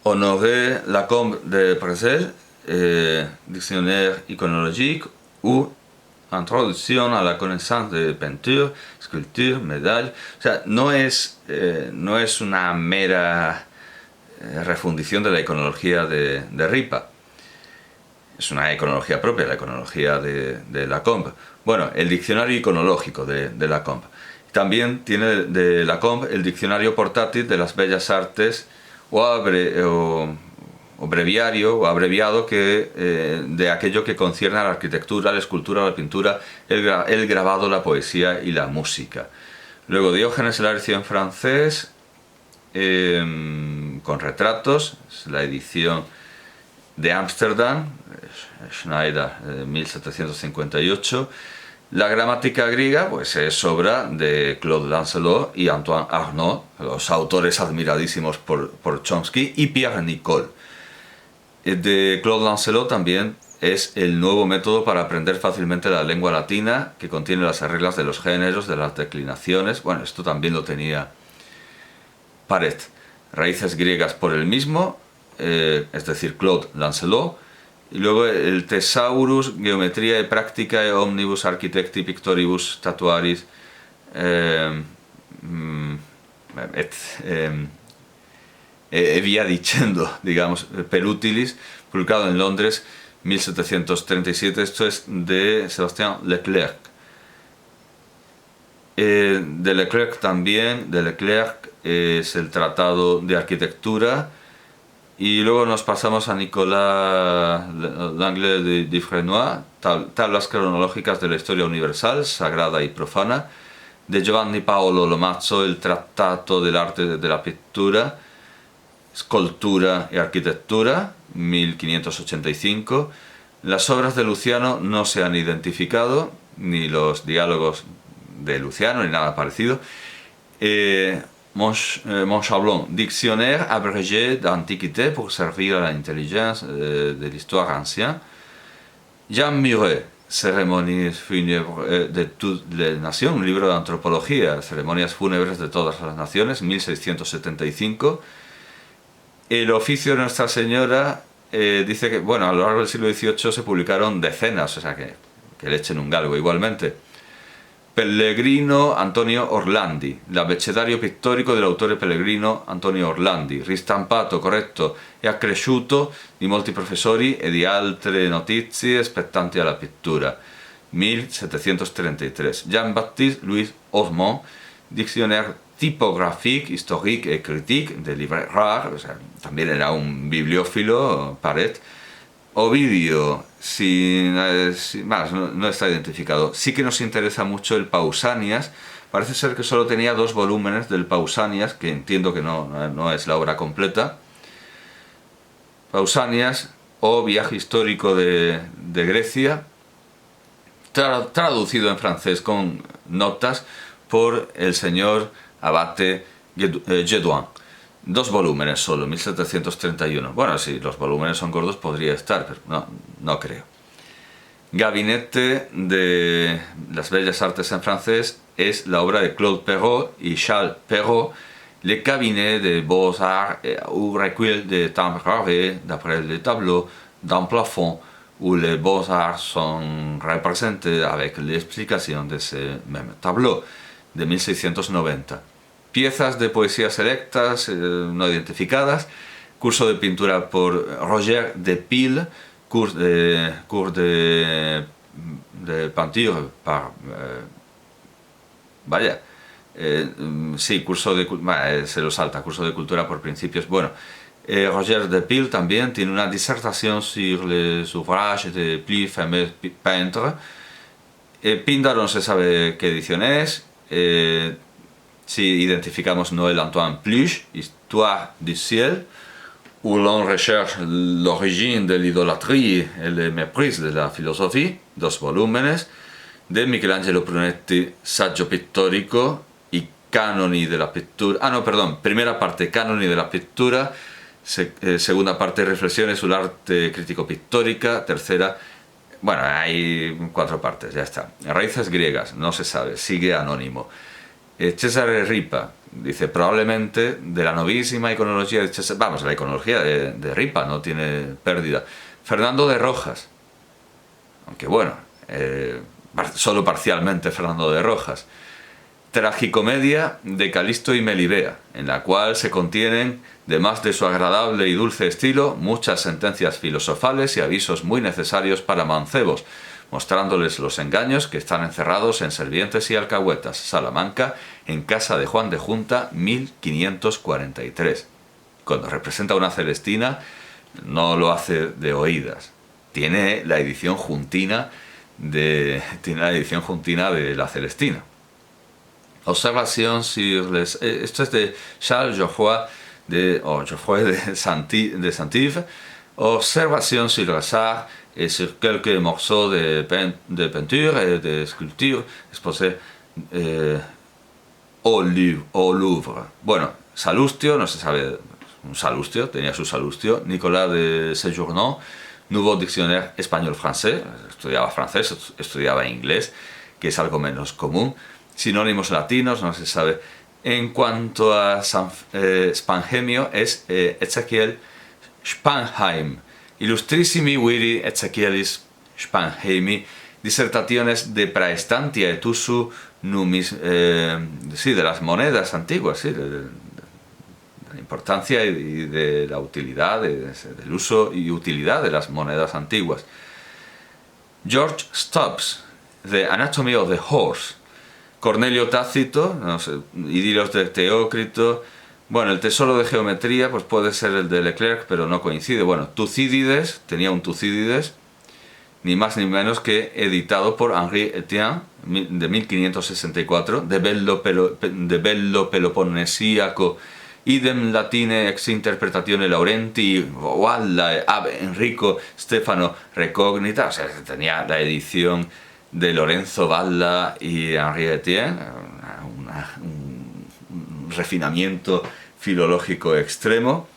Honoré Lacombe de Presel, Dictionnaire iconologique ou Introducción a la connaissance de peinture, sculpture, medalla. O sea, no es una mera refundición de la iconología de Ripa. Es una iconología propia, la iconología de Lacombe. Bueno, el diccionario iconológico de Lacombe. También tiene de Lacombe el diccionario portátil de las bellas artes o breviario o abreviado de aquello que concierne a la arquitectura, la escultura, la pintura, el grabado, la poesía y la música. Luego Diógenes Laercio en francés, con retratos, es la edición de Ámsterdam, Schneider, 1758. La gramática griega pues es obra de Claude Lancelot y Antoine Arnaud, los autores admiradísimos por Chomsky, y Pierre Nicole. De Claude Lancelot también es el nuevo método para aprender fácilmente la lengua latina, que contiene las reglas de los géneros, de las declinaciones. Bueno, esto también lo tenía Paret. Raíces griegas por el mismo, es decir, Claude Lancelot. Y luego el Thesaurus, Geometría y Práctica e Omnibus Architecti Pictoribus Statuaris e via dicendo, digamos, per utilis, publicado en Londres 1737. Esto es de Sébastien Leclerc. De Leclerc también, de Leclerc es el Tratado de Arquitectura. Y luego nos pasamos a Nicolas Langlais de Dufresnoy, tablas cronológicas de la historia universal, sagrada y profana. De Giovanni Paolo Lomazzo, el Trattato del arte de la pittura, escultura y arquitectura, 1585. Las obras de Luciano no se han identificado, ni los diálogos de Luciano, ni nada parecido. Montchablon, Dictionnaire abrégé d'Antiquité pour servir à l'intelligence de l'histoire ancienne. Jean Muret, Ceremonias fúnebres de toutes les nations, un libro de antropología, ceremonias fúnebres de todas las naciones, 1675. El oficio de Nuestra Señora dice que, bueno, a lo largo del siglo XVIII se publicaron decenas, o sea que le echen un galgo igualmente. Pellegrino Antonio Orlandi, l'abbecedario pittorico dell'autore Pellegrino Antonio Orlandi, ristampato, corretto e accresciuto di molti professori e di altre notizie spettanti alla pittura, 1733. Jean-Baptiste Louis Osmond, Dictionnaire typographique, historique et critique de livres rares, o sea, también era un bibliófilo, Paret. Ovidio, no está identificado. Sí que nos interesa mucho el Pausanias. Parece ser que solo tenía 2 volúmenes del Pausanias, que entiendo que no es la obra completa. Pausanias o Viaje histórico de Grecia, traducido en francés con notas por el señor abate Gedouin. 2 volúmenes solo, 1731. Bueno, si los volúmenes son gordos podría estar, pero no creo. Gabinete de las Bellas Artes en francés es la obra de Claude Perrault y Charles Perrault, Le cabinet des beaux-arts ou recueil de temps gravés d'après le tableau d'un plafond où les beaux-arts sont représentés avec l'explication de ce même tableau, de 1690. Piezas de poesía selectas, no identificadas. Curso de pintura por Roger de Pile, cours de peinture par... sí, curso de... se lo salta, curso de cultura por principios. Bueno, Roger de Pile también tiene una disertación sur les ouvrages de plus fameux peintres. Píndaro no se sabe qué edición es. Si identificamos Noël Antoine Pluche, Histoire du ciel, où l'on recherche l'origine de l'idolâtrie et le mépris de la philosophie, 2 volúmenes. De Michelangelo Brunetti, Saggio pittorico y Canoni de la pittura. Primera parte, Canoni de la pittura. Segunda parte, Reflexiones sul arte crítico-pictórica. Tercera, hay 4 partes, ya está. Raíces griegas, no se sabe, sigue anónimo. Cesare Ripa, dice, probablemente de la novísima iconología de Cesare, vamos, la iconología de Ripa no tiene pérdida. Fernando de Rojas, aunque bueno, solo parcialmente Fernando de Rojas. Tragicomedia de Calisto y Melibea, en la cual se contienen, además de su agradable y dulce estilo, muchas sentencias filosofales y avisos muy necesarios para mancebos, mostrándoles los engaños que están encerrados en Servientes y Alcahuetas, Salamanca, en casa de Juan de Junta, 1543. Cuando representa una Celestina, no lo hace de oídas. Tiene la edición juntina de la Celestina. Observación sur les... Esto es de Charles Geoffroy de Saint-Yves. Observación sur les arts et sur quelques morceaux de peinture et de sculpture exposés au Louvre. Bueno, Salustio, no se sabe, un Salustio, tenía su Salustio. Nicolas de Séjournon, Nouveau Dictionnaire español-francés, estudiaba inglés, que es algo menos común. Sinónimos latinos, no se sabe. En cuanto a Spangenio, es Ezequiel Spanheim. Illustrissimi viri Ezekielis Spanheimi, disertaciones de praestantia et usu de las monedas antiguas, sí, de la importancia y de la utilidad, del uso y utilidad de las monedas antiguas. George Stubbs, The Anatomy of the Horse. Cornelio Tácito, no sé, Idilios de Teócrito. Bueno, el tesoro de geometría pues puede ser el de Leclerc, pero no coincide. Bueno, Tucídides, tenía un Tucídides, ni más ni menos que editado por Henri Etienne, de 1564, de bello Peloponnesiaco, idem latine ex interpretatione Laurenti, Walla, ab Enrico Stefano Recognita. O sea, tenía la edición de Lorenzo Valla y Henri Etienne, un refinamiento filológico extremo.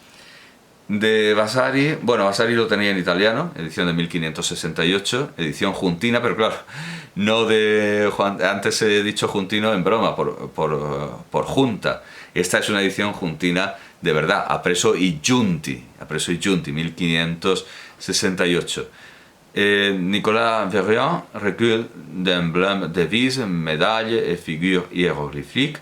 De Vasari, bueno, Vasari lo tenía en italiano, edición de 1568, edición juntina, pero claro, no de Juan, antes he dicho juntino en broma, por junta. Esta es una edición juntina de verdad, Apreso y Giunti, 1568. Nicolas Verriand, recueil d'emblèmes, devises, médailles et figures hiéroglyphiques,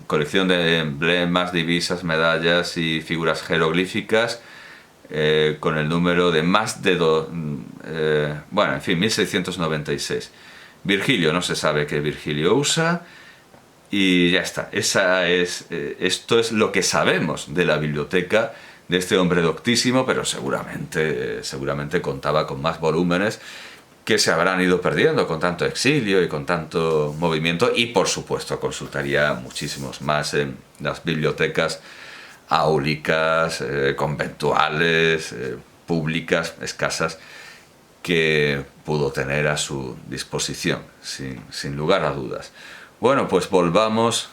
colección de emblemas, divisas, medallas y figuras jeroglíficas, con el número de más de bueno, en fin, 1696. Virgilio, no se sabe qué Virgilio usa, y ya está. Esto es lo que sabemos de la biblioteca de este hombre doctísimo, pero seguramente contaba con más volúmenes que se habrán ido perdiendo con tanto exilio y con tanto movimiento, y por supuesto consultaría muchísimos más en las bibliotecas áulicas, conventuales, públicas, escasas, que pudo tener a su disposición, sin lugar a dudas. Bueno, pues volvamos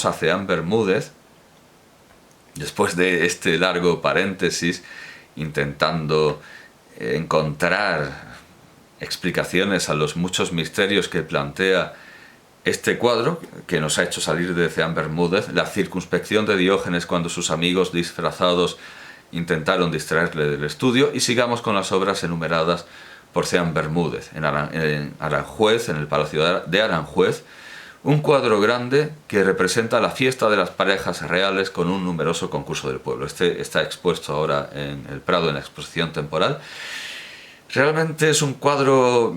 a Ceán Bermúdez, después de este largo paréntesis, intentando encontrar explicaciones a los muchos misterios que plantea este cuadro, que nos ha hecho salir de Ceán Bermúdez, la circunspección de Diógenes cuando sus amigos disfrazados intentaron distraerle del estudio, y sigamos con las obras enumeradas por Ceán Bermúdez. En Aranjuez, en el Palacio de Aranjuez, un cuadro grande que representa la fiesta de las parejas reales con un numeroso concurso del pueblo. Este está expuesto ahora en el Prado en la exposición temporal. Realmente es un cuadro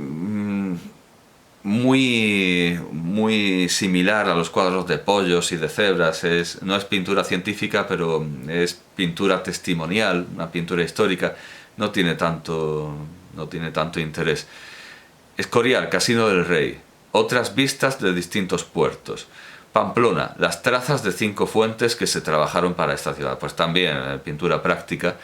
muy similar a los cuadros de pollos y de cebras. No es pintura científica, pero es pintura testimonial, una pintura histórica. No tiene tanto interés. Escorial, Casino del Rey. Otras vistas de distintos puertos. Pamplona, las trazas de 5 fuentes que se trabajaron para esta ciudad. Pues también pintura práctica.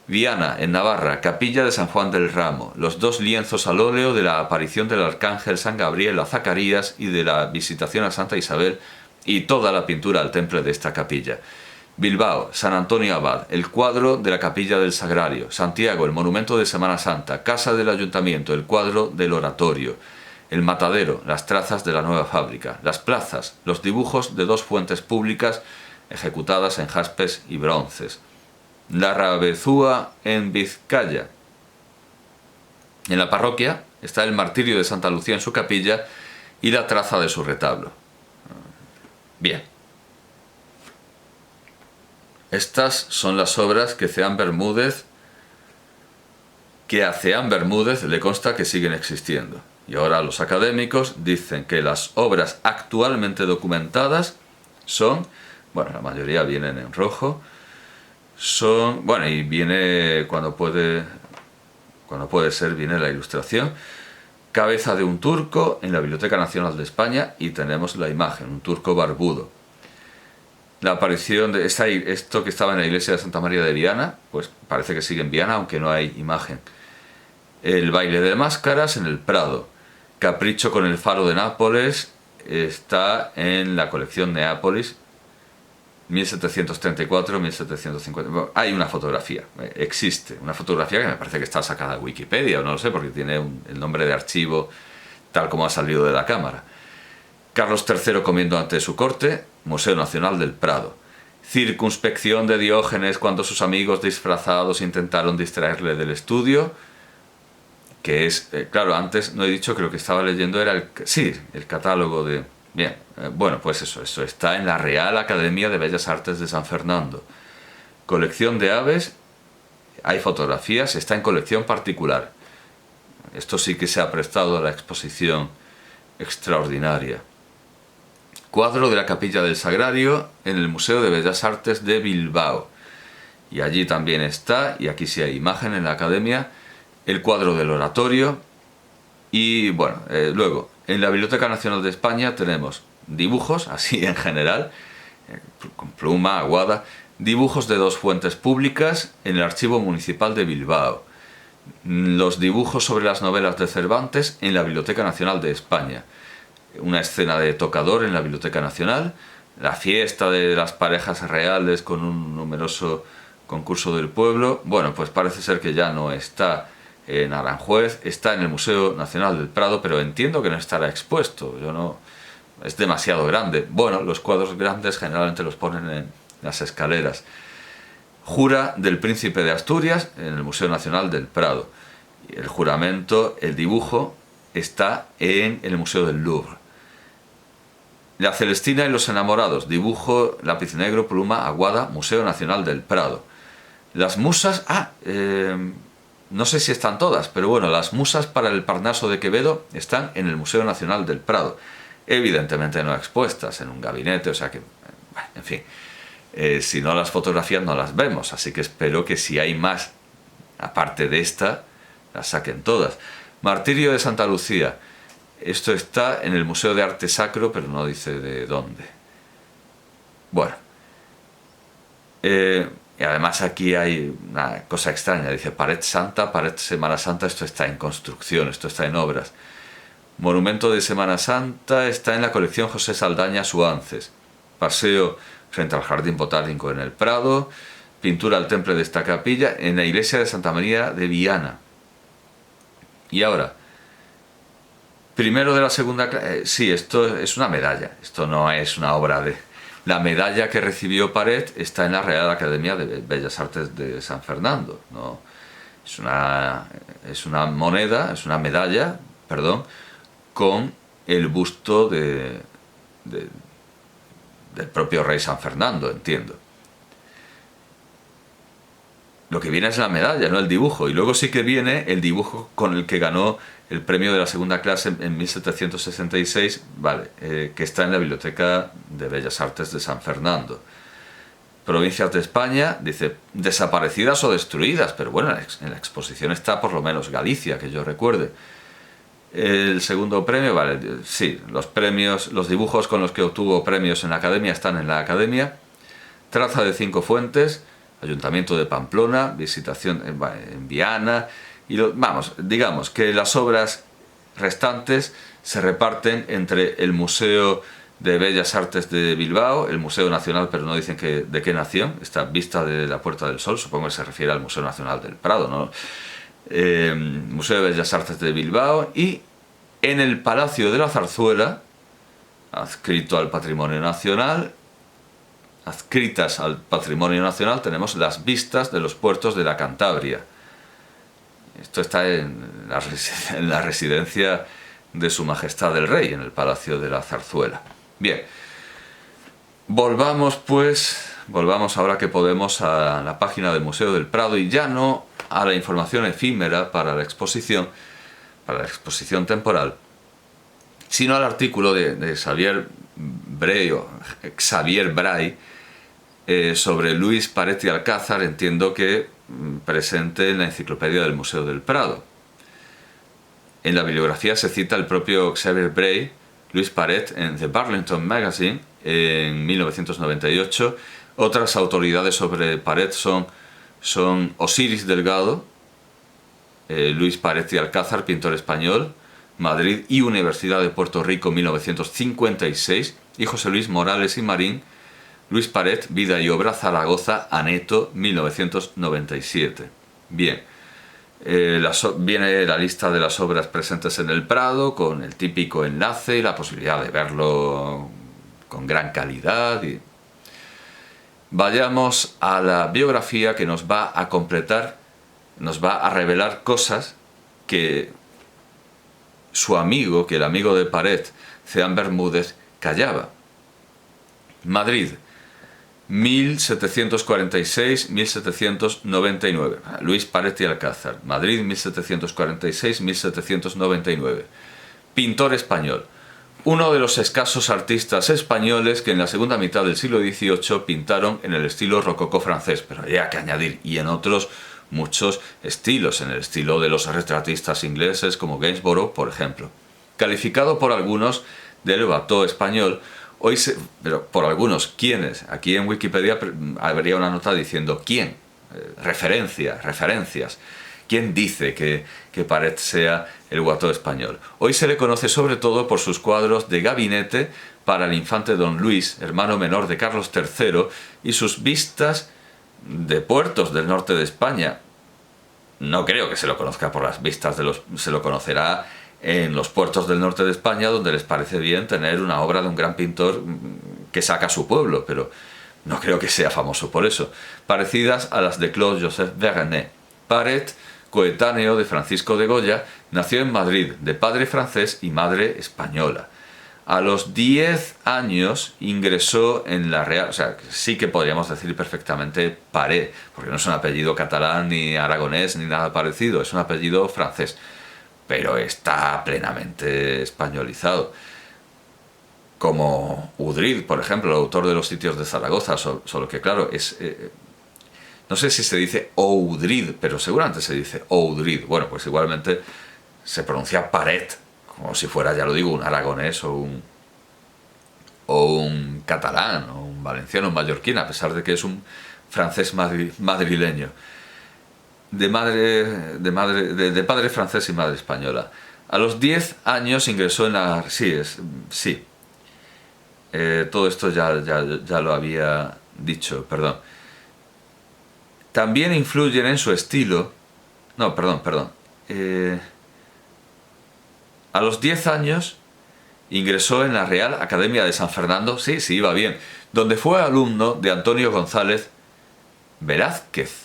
Viana, en Navarra, Capilla de San Juan del Ramo, los 2 lienzos al óleo de la aparición del arcángel San Gabriel a Zacarías y de la visitación a Santa Isabel, y toda la pintura al temple de esta capilla. Bilbao, San Antonio Abad, el cuadro de la Capilla del Sagrario. Santiago, el monumento de Semana Santa. Casa del Ayuntamiento, el cuadro del Oratorio. el matadero, las trazas de la nueva fábrica, las plazas, los dibujos de 2 fuentes públicas ejecutadas en jaspes y bronces, la Rabezúa en Vizcaya. En la parroquia está el martirio de Santa Lucía en su capilla y la traza de su retablo. Bien. Estas son las obras que a Ceán Bermúdez le consta que siguen existiendo. Y ahora los académicos dicen que las obras actualmente documentadas son, bueno, la mayoría vienen en rojo, son, bueno, y viene cuando puede ser, viene la ilustración, cabeza de un turco en la Biblioteca Nacional de España, y tenemos la imagen, un turco barbudo. La aparición de esto que estaba en la iglesia de Santa María de Viana, pues parece que sigue en Viana, aunque no hay imagen. El baile de máscaras en el Prado. Capricho con el faro de Nápoles está en la colección Neápolis, 1734-1750. Bueno, hay una fotografía, existe una fotografía que me parece que está sacada de Wikipedia, o no lo sé, porque tiene el nombre de archivo tal como ha salido de la cámara. Carlos III comiendo ante su corte, Museo Nacional del Prado. Circunspección de Diógenes cuando sus amigos disfrazados intentaron distraerle del estudio, que es, claro, antes no he dicho que lo que estaba leyendo era el catálogo de... Bien, bueno, pues eso está en la Real Academia de Bellas Artes de San Fernando. Colección de aves, hay fotografías, está en colección particular. Esto sí que se ha prestado a la exposición extraordinaria. Cuadro de la Capilla del Sagrario en el Museo de Bellas Artes de Bilbao. Y allí también está, y aquí sí hay imagen en la Academia, el cuadro del oratorio. Y bueno, luego, en la Biblioteca Nacional de España tenemos dibujos, así en general, con pluma, aguada, dibujos de 2 fuentes públicas en el Archivo Municipal de Bilbao. Los dibujos sobre las novelas de Cervantes en la Biblioteca Nacional de España. Una escena de tocador en la Biblioteca Nacional, la fiesta de las parejas reales con un numeroso concurso del pueblo. Bueno, pues parece ser que ya no está en Aranjuez, está en el Museo Nacional del Prado, pero entiendo que no estará expuesto. Es demasiado grande. Bueno, los cuadros grandes generalmente los ponen en las escaleras. Jura del Príncipe de Asturias en el Museo Nacional del Prado. El juramento, el dibujo, está en el Museo del Louvre. La Celestina y los enamorados, dibujo, lápiz negro, pluma, aguada, Museo Nacional del Prado. Las musas, no sé si están todas, pero bueno, las musas para el Parnaso de Quevedo están en el Museo Nacional del Prado. Evidentemente no expuestas en un gabinete, o sea que, bueno, en fin, si no, las fotografías no las vemos, así que espero que si hay más, aparte de esta, las saquen todas. Martirio de Santa Lucía. Esto está en el Museo de Arte Sacro, pero no dice de dónde. Bueno. Y además aquí hay una cosa extraña. Dice pared santa, pared Semana Santa. Esto está en construcción, esto está en obras. Monumento de Semana Santa está en la colección José Saldaña Suances. Paseo frente al Jardín Botánico en el Prado. Pintura al temple de esta capilla en la iglesia de Santa María de Viana. Y ahora, primero de la segunda clase, sí, esto es una medalla, esto no es una obra de... La medalla que recibió Paret está en la Real Academia de Bellas Artes de San Fernando, ¿no? Es una moneda, es una medalla, perdón, con el busto del propio rey San Fernando, entiendo. Lo que viene es la medalla, no el dibujo. Y luego sí que viene el dibujo con el que ganó el premio de la segunda clase en 1766, vale, que está en la Biblioteca de Bellas Artes de San Fernando. Provincias de España, dice, desaparecidas o destruidas, pero bueno, en la exposición está por lo menos Galicia, que yo recuerde. El segundo premio, vale, sí, los premios, los dibujos con los que obtuvo premios en la Academia están en la Academia. Traza de 5 fuentes, Ayuntamiento de Pamplona, visitación en Viana, y vamos, digamos que las obras restantes se reparten entre el Museo de Bellas Artes de Bilbao, el Museo Nacional, pero no dicen de qué nación, está vista de la Puerta del Sol, supongo que se refiere al Museo Nacional del Prado, ¿no? Museo de Bellas Artes de Bilbao y En el Palacio de la Zarzuela, adscritas al Patrimonio Nacional, tenemos las vistas de los puertos de la Cantabria. Esto está en la residencia de Su Majestad el Rey, en el Palacio de la Zarzuela. Bien, volvamos ahora que podemos a la página del Museo del Prado, y ya no a la información efímera para la exposición temporal, sino al artículo de Xavier Bray sobre Luis Paret y Alcázar, entiendo que presente en la enciclopedia del Museo del Prado. En la bibliografía se cita el propio Xavier Bray, Luis Paret, en The Burlington Magazine en 1998. Otras autoridades sobre Paret son Osiris Delgado, Luis Paret y Alcázar, pintor español, Madrid y Universidad de Puerto Rico, 1956, y José Luis Morales y Marín, Luis Paret, vida y obra, Zaragoza, Aneto, 1997. Bien, viene la lista de las obras presentes en el Prado, con el típico enlace y la posibilidad de verlo con gran calidad. Vayamos a la biografía, que nos va a completar, nos va a revelar cosas que el amigo de Paret, Ceán Bermúdez, callaba. Madrid, 1746-1799. Luis Paret y Alcázar. Madrid, 1746-1799. Pintor español. Uno de los escasos artistas españoles que en la segunda mitad del siglo XVIII pintaron en el estilo rococó francés, pero hay que añadir, y en otros muchos estilos, en el estilo de los retratistas ingleses como Gainsborough, por ejemplo. Calificado por algunos del Watteau español, pero por algunos, ¿quiénes? Aquí en Wikipedia habría una nota diciendo ¿quién? Referencias. ¿Quién dice que Paret sea el Watteau español? Hoy se le conoce sobre todo por sus cuadros de gabinete para el infante Don Luis, hermano menor de Carlos III, y sus vistas de puertos del norte de España. No creo que se lo conozca por las vistas se lo conocerá en los puertos del norte de España, donde les parece bien tener una obra de un gran pintor que saca a su pueblo, pero no creo que sea famoso por eso. Parecidas a las de Claude Joseph Vernet. Paret, coetáneo de Francisco de Goya, nació en Madrid, de padre francés y madre española. A los 10 años ingresó en la Real, o sea, sí que podríamos decir perfectamente Paret, porque no es un apellido catalán ni aragonés ni nada parecido, es un apellido francés, pero está plenamente españolizado. Como Udrid, por ejemplo, el autor de Los sitios de Zaragoza, solo que claro, no sé si se dice Oudrid, pero seguramente se dice Oudrid. Bueno, pues igualmente se pronuncia Paret, como si fuera, ya lo digo, un aragonés o un catalán, o un valenciano, un mallorquín, a pesar de que es un francés madrileño. De padre francés y madre española. A los 10 años ingresó en la... todo esto ya lo había dicho, perdón. También influyen en su estilo... No, perdón. A los 10 años ingresó en la Real Academia de San Fernando, sí, iba bien, donde fue alumno de Antonio González Velázquez.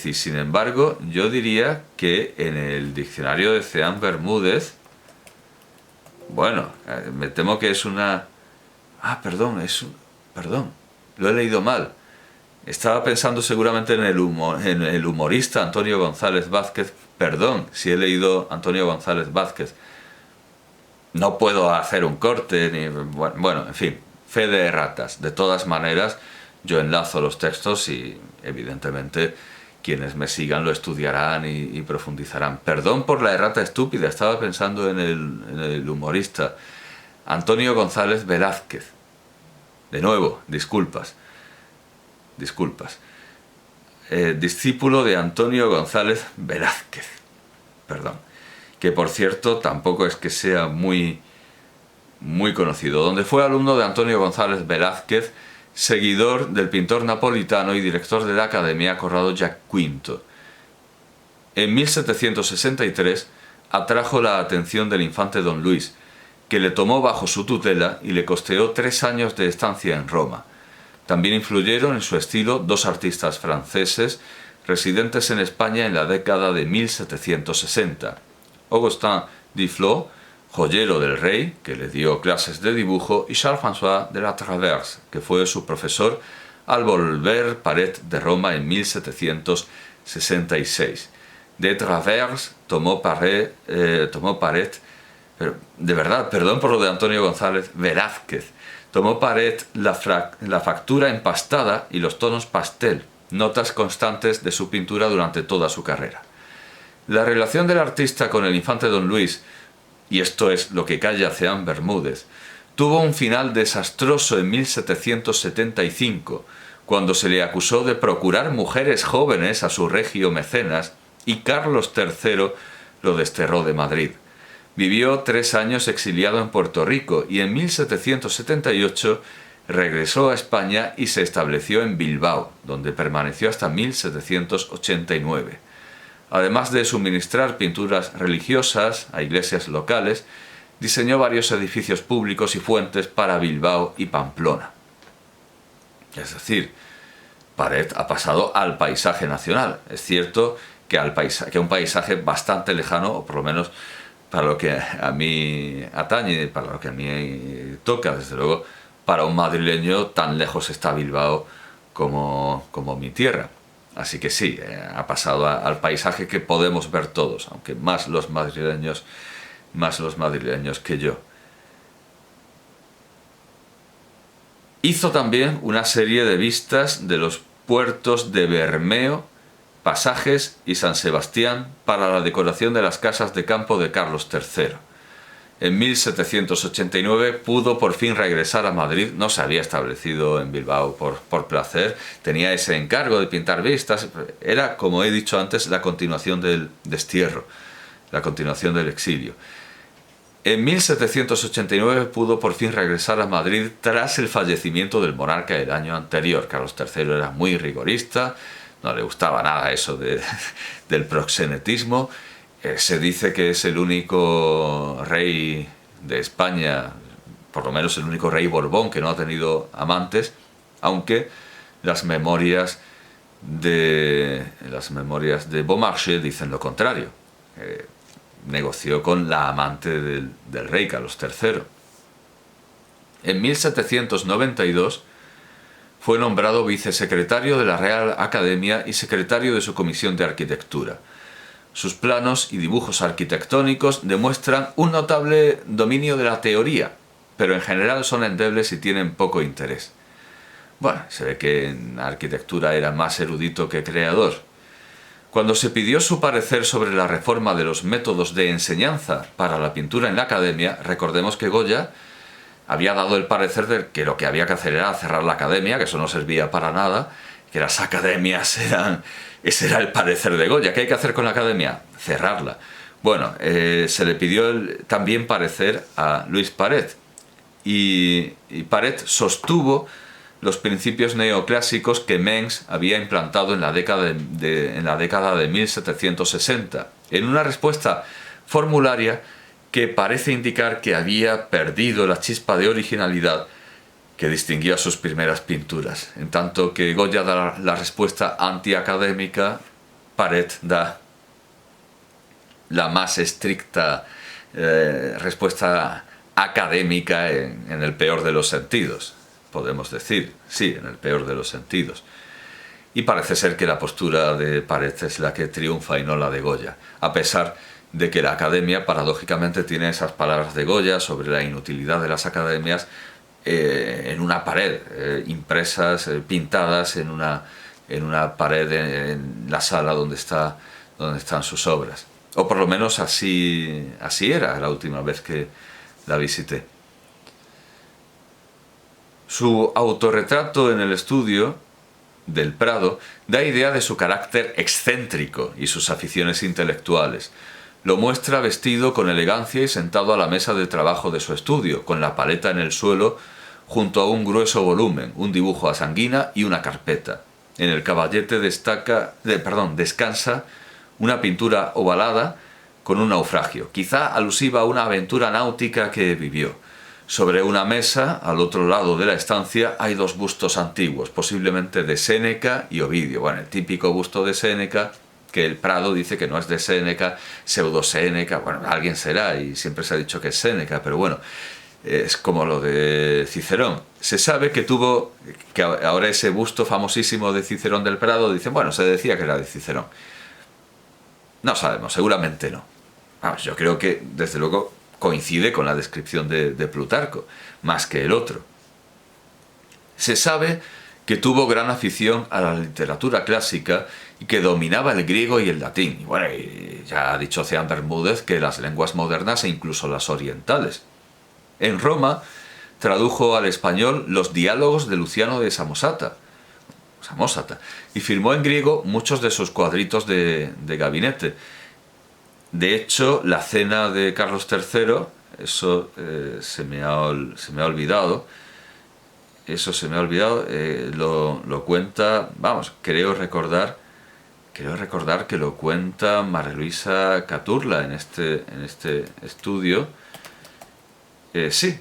Y sin embargo, yo diría que en el diccionario de Ceán Bermúdez, bueno, me temo que es una... Perdón, lo he leído mal. Estaba pensando seguramente en el humorista Antonio González Vázquez. Perdón, si he leído Antonio González Vázquez. No puedo hacer un corte, bueno, en fin, fe de ratas. De todas maneras, yo enlazo los textos y, evidentemente, quienes me sigan lo estudiarán y profundizarán. Perdón por la errata estúpida, estaba pensando en el humorista Antonio González Velázquez. De nuevo, disculpas. Discípulo de Antonio González Velázquez. Perdón. Que por cierto tampoco es que sea muy conocido. Donde fue alumno de Antonio González Velázquez, seguidor del pintor napolitano y director de la Academia Corrado Giaquinto. En 1763 atrajo la atención del infante don Luis, que le tomó bajo su tutela y le costeó 3 años de estancia en Roma. También influyeron en su estilo 2 artistas franceses residentes en España en la década de 1760. Augustin Duflo, joyero del rey, que le dio clases de dibujo, y Charles-François de la Traverse, que fue su profesor al volver Paret de Roma en 1766. De Traverse tomó Paret, pero de verdad, perdón por lo de Antonio González, Velázquez, tomó Paret la factura empastada y los tonos pastel, notas constantes de su pintura durante toda su carrera. La relación del artista con el infante don Luis, y esto es lo que calla Ceán Bermúdez, tuvo un final desastroso en 1775, cuando se le acusó de procurar mujeres jóvenes a su regio mecenas y Carlos III lo desterró de Madrid. Vivió 3 años exiliado en Puerto Rico y en 1778 regresó a España y se estableció en Bilbao, donde permaneció hasta 1789. Además de suministrar pinturas religiosas a iglesias locales, diseñó varios edificios públicos y fuentes para Bilbao y Pamplona. Es decir, Paret ha pasado al paisaje nacional. Es cierto que a un paisaje bastante lejano, o por lo menos para lo que a mí atañe, para lo que a mí toca, desde luego, para un madrileño tan lejos está Bilbao como mi tierra. Así que sí, ha pasado al paisaje que podemos ver todos, aunque más los madrileños que yo. Hizo también una serie de vistas de los puertos de Bermeo, Pasajes y San Sebastián para la decoración de las casas de campo de Carlos III. En 1789 pudo por fin regresar a Madrid, no se había establecido en Bilbao por placer, tenía ese encargo de pintar vistas, era, como he dicho antes, la continuación del destierro, la continuación del exilio. En 1789 pudo por fin regresar a Madrid tras el fallecimiento del monarca el año anterior. Carlos III era muy rigorista, no le gustaba nada eso del proxenetismo. Se dice que es el único rey de España, por lo menos el único rey Borbón que no ha tenido amantes, aunque las memorias de Beaumarchais dicen lo contrario. Negoció con la amante del rey Carlos III. En 1792 fue nombrado vicesecretario de la Real Academia y secretario de su Comisión de Arquitectura. Sus planos y dibujos arquitectónicos demuestran un notable dominio de la teoría, pero en general son endebles y tienen poco interés. Bueno, se ve que en arquitectura era más erudito que creador. Cuando se pidió su parecer sobre la reforma de los métodos de enseñanza para la pintura en la academia, recordemos que Goya había dado el parecer de que lo que había que hacer era cerrar la academia, que eso no servía para nada, que las academias ese era el parecer de Goya. ¿Qué hay que hacer con la academia? Cerrarla. Bueno, se le pidió también parecer a Luis Paret, y Paret sostuvo los principios neoclásicos que Mengs había implantado en la década de 1760, en una respuesta formularia que parece indicar que había perdido la chispa de originalidad que distinguía sus primeras pinturas. En tanto que Goya da la respuesta antiacadémica, Paret da la más estricta respuesta académica en el peor de los sentidos. Podemos decir, sí, en el peor de los sentidos. Y parece ser que la postura de Paret es la que triunfa y no la de Goya, a pesar de que la academia, paradójicamente, tiene esas palabras de Goya sobre la inutilidad de las academias en una pared, impresas, pintadas en una pared en la sala donde están sus obras. O por lo menos así era la última vez que la visité. Su autorretrato en el estudio del Prado da idea de su carácter excéntrico y sus aficiones intelectuales. Lo muestra vestido con elegancia y sentado a la mesa de trabajo de su estudio, con la paleta en el suelo junto a un grueso volumen, un dibujo a sanguina y una carpeta. En el caballete descansa una pintura ovalada con un naufragio, quizá alusiva a una aventura náutica que vivió. Sobre una mesa, al otro lado de la estancia, hay dos bustos antiguos, posiblemente de Séneca y Ovidio. Bueno, el típico busto de Séneca, que el Prado dice que no es de Séneca, pseudo-Séneca, bueno, alguien será y siempre se ha dicho que es Séneca, pero bueno, es como lo de Cicerón. Se sabe que que ahora ese busto famosísimo de Cicerón del Prado, dicen, bueno, se decía que era de Cicerón. No sabemos, seguramente no. Vamos, yo creo que, desde luego, coincide con la descripción de Plutarco, más que el otro. Se sabe que tuvo gran afición a la literatura clásica y que dominaba el griego y el latín. Y bueno, y ya ha dicho Ceán Bermúdez que las lenguas modernas e incluso las orientales. En Roma tradujo al español los diálogos de Luciano de Samosata, y firmó en griego muchos de sus cuadritos de gabinete. De hecho, la cena de Carlos III, eso se me ha olvidado, lo cuenta, vamos, creo recordar que lo cuenta María Luisa Caturla en este estudio. Sí.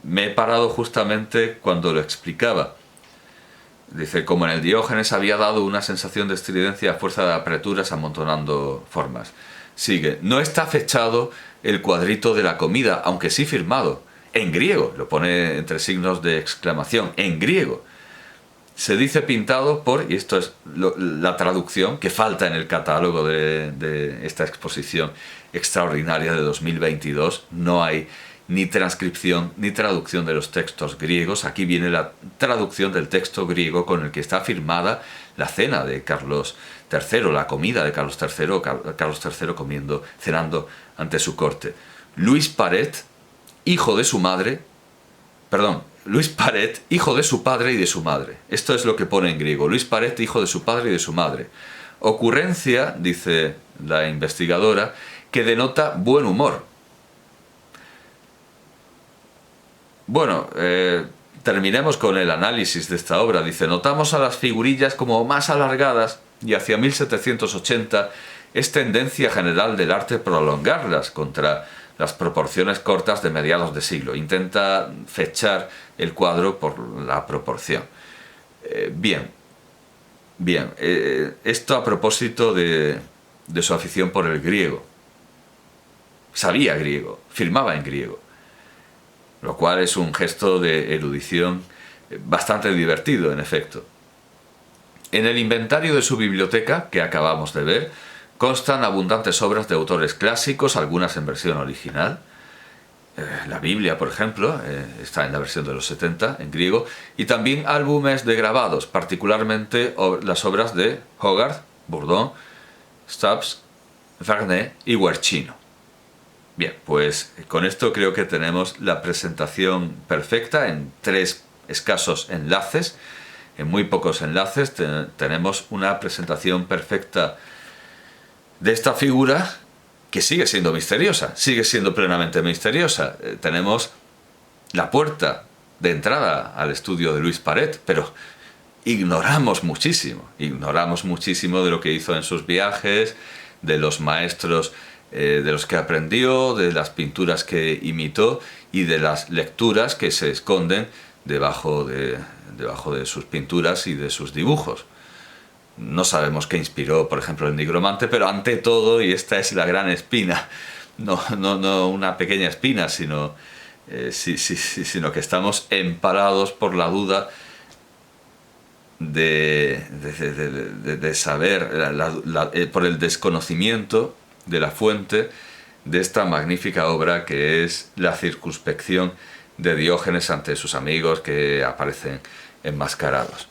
Me he parado justamente cuando lo explicaba. Dice, como en el Diógenes había dado una sensación de estridencia a fuerza de apreturas amontonando formas. Sigue, no está fechado el cuadrito de la comida, aunque sí firmado, en griego, lo pone entre signos de exclamación, en griego. Se dice pintado por, y esto es la traducción que falta en el catálogo de esta exposición extraordinaria de 2022, no hay ni transcripción ni traducción de los textos griegos. Aquí viene la traducción del texto griego con el que está firmada la cena de Carlos III, la comida de Carlos III, Carlos III cenando ante su corte. Luis Paret, hijo de su padre y de su madre. Esto es lo que pone en griego. Luis Paret, hijo de su padre y de su madre. Ocurrencia, dice la investigadora, que denota buen humor. Bueno, terminemos con el análisis de esta obra. Dice, notamos a las figurillas como más alargadas y hacia 1780 es tendencia general del arte prolongarlas contra las proporciones cortas de mediados de siglo. Intenta fechar el cuadro por la proporción. Bien. Esto a propósito de su afición por el griego. Sabía griego, firmaba en griego, lo cual es un gesto de erudición bastante divertido, en efecto. En el inventario de su biblioteca, que acabamos de ver, constan abundantes obras de autores clásicos, algunas en versión original. La Biblia, por ejemplo, está en la versión de los 70, en griego, y también álbumes de grabados, particularmente las obras de Hogarth, Bourdon, Stubbs, Vernet y Guercino. Bien, pues con esto creo que tenemos la presentación perfecta en 3 escasos enlaces. En muy pocos enlaces tenemos una presentación perfecta de esta figura que sigue siendo misteriosa, sigue siendo plenamente misteriosa. Tenemos la puerta de entrada al estudio de Luis Paret, pero ignoramos muchísimo de lo que hizo en sus viajes, de los maestros de los que aprendió, de las pinturas que imitó y de las lecturas que se esconden debajo de sus pinturas y de sus dibujos. No sabemos qué inspiró, por ejemplo, el nigromante, pero ante todo, y esta es la gran espina, no una pequeña espina, sino que estamos empalados por la duda de saber, por el desconocimiento de la fuente de esta magnífica obra que es la circunspección de Diógenes ante sus amigos que aparecen enmascarados.